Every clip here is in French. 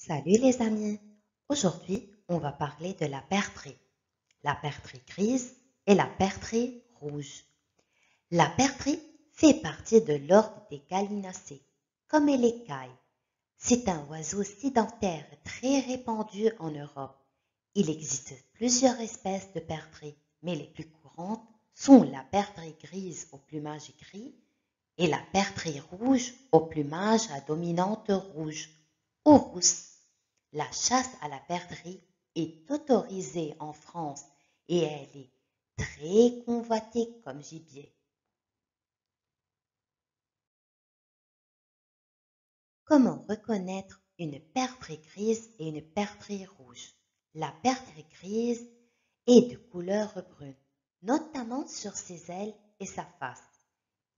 Salut les amis! Aujourd'hui, on va parler de la perdrix grise et la perdrix rouge. La perdrix fait partie de l'ordre des gallinacées, comme les cailles. C'est un oiseau sédentaire très répandu en Europe. Il existe plusieurs espèces de perdrix, mais les plus courantes sont la perdrix grise au plumage gris et la perdrix rouge au plumage à dominante rouge ou rousse. La chasse à la perdrix est autorisée en France et elle est très convoitée comme gibier. Comment reconnaître une perdrix grise et une perdrix rouge? La perdrix grise est de couleur brune, notamment sur ses ailes et sa face,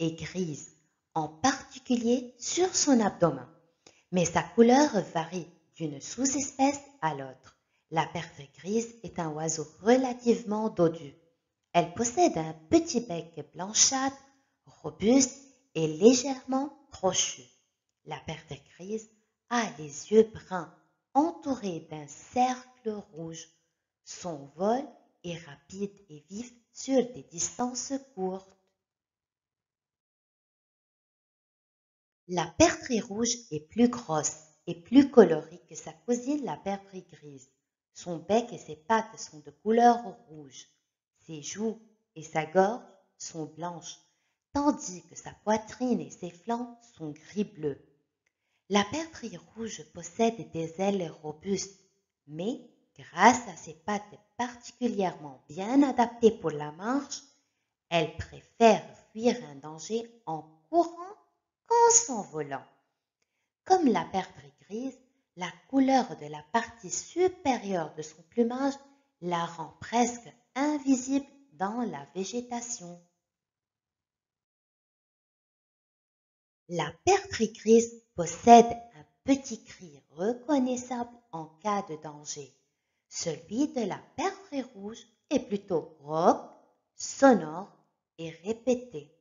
et grise, en particulier sur son abdomen. Mais sa couleur varie d'une sous-espèce à l'autre. La perdrix grise est un oiseau relativement dodu. Elle possède un petit bec blanchâtre, robuste et légèrement crochu. La perdrix grise a les yeux bruns entourés d'un cercle rouge. Son vol est rapide et vif sur des distances courtes. La perdrix rouge est plus grosse et plus colorée que sa cousine la perdrix grise. Son bec et ses pattes sont de couleur rouge. Ses joues et sa gorge sont blanches, tandis que sa poitrine et ses flancs sont gris-bleu. La perdrix rouge possède des ailes robustes, mais grâce à ses pattes particulièrement bien adaptées pour la marche, elle préfère fuir un danger en courant qu'en s'envolant. Comme la perdrix grise, la couleur de la partie supérieure de son plumage la rend presque invisible dans la végétation. La perdrix grise possède un petit cri reconnaissable en cas de danger. Celui de la perdrix rouge est plutôt rauque, sonore et répété.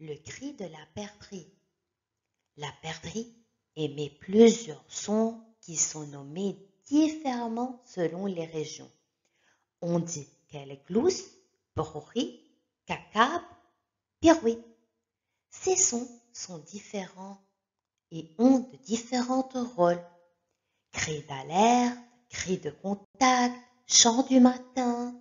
Le cri de la perdrix. La perdrix émet plusieurs sons qui sont nommés différemment selon les régions. On dit qu'elle glousse, bruit, cacabre, pirouette. Ces sons sont différents et ont de différents rôles. Cri d'alerte, cri de contact, chant du matin.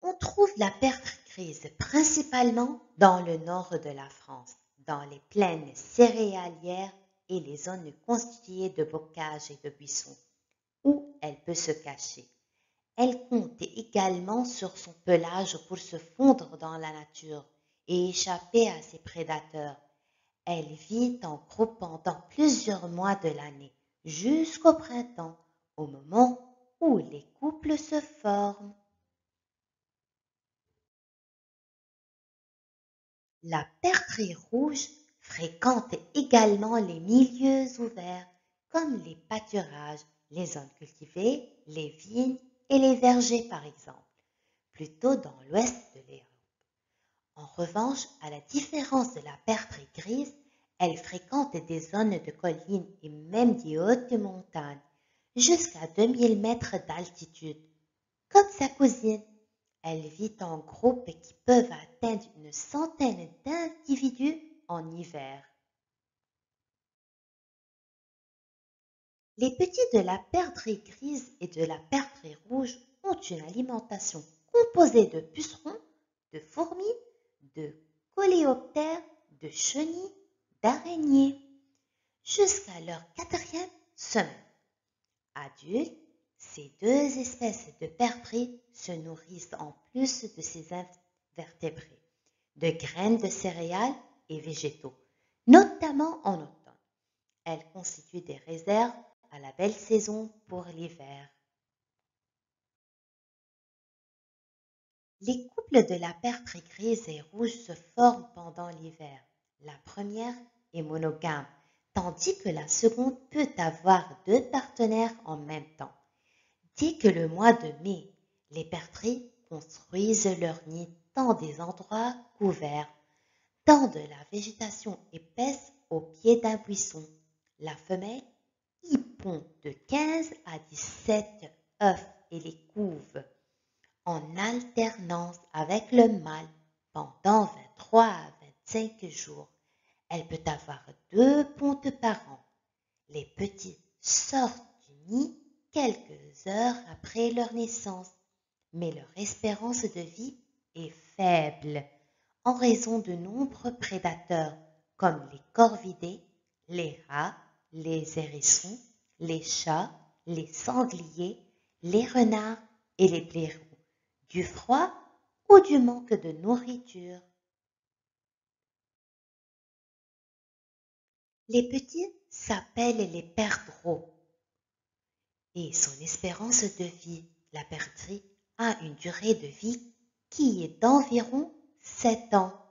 On trouve la perdrix grise principalement dans le nord de la France, dans les plaines céréalières et les zones constituées de bocages et de buissons, où elle peut se cacher. Elle compte également sur son pelage pour se fondre dans la nature et échapper à ses prédateurs. Elle vit en groupe pendant plusieurs mois de l'année, jusqu'au printemps, au moment où les couples se forment. La perdrix rouge fréquente également les milieux ouverts comme les pâturages, les zones cultivées, les vignes et les vergers par exemple, plutôt dans l'ouest de l'Europe. En revanche, à la différence de la perdrix grise, elle fréquente des zones de collines et même des hautes montagnes, jusqu'à 2000 mètres d'altitude, comme sa cousine. Elle vit en groupes qui peuvent atteindre une centaine d'individus en hiver. Les petits de la perdrix grise et de la perdrix rouge ont une alimentation composée de pucerons, de fourmis, de coléoptères, de chenilles, d'araignées, jusqu'à leur quatrième semaine. Adultes, ces deux espèces de perdrix se nourrissent en plus de ces invertébrés, de graines de céréales et végétaux, notamment en automne. Elles constituent des réserves à la belle saison pour l'hiver. Les couples de la perdrix grise et rouge se forment pendant l'hiver. La première est monogame, tandis que la seconde peut avoir deux partenaires en même temps. Dès que le mois de mai, les perdrix construisent leur nid dans des endroits couverts, dans de la végétation épaisse au pied d'un buisson. La femelle y pond de 15 à 17 œufs et les couve en alternance avec le mâle pendant 23 à 25 jours. Elle peut avoir 2 pontes par an. Les petits sortent du nid quelques heures après leur naissance, mais leur espérance de vie est faible en raison de nombreux prédateurs comme les corvidés, les rats, les hérissons, les chats, les sangliers, les renards et les blaireaux, du froid ou du manque de nourriture. Les petits s'appellent les perdreaux et son espérance de vie, la perdrix, a une durée de vie qui est d'environ 7 ans.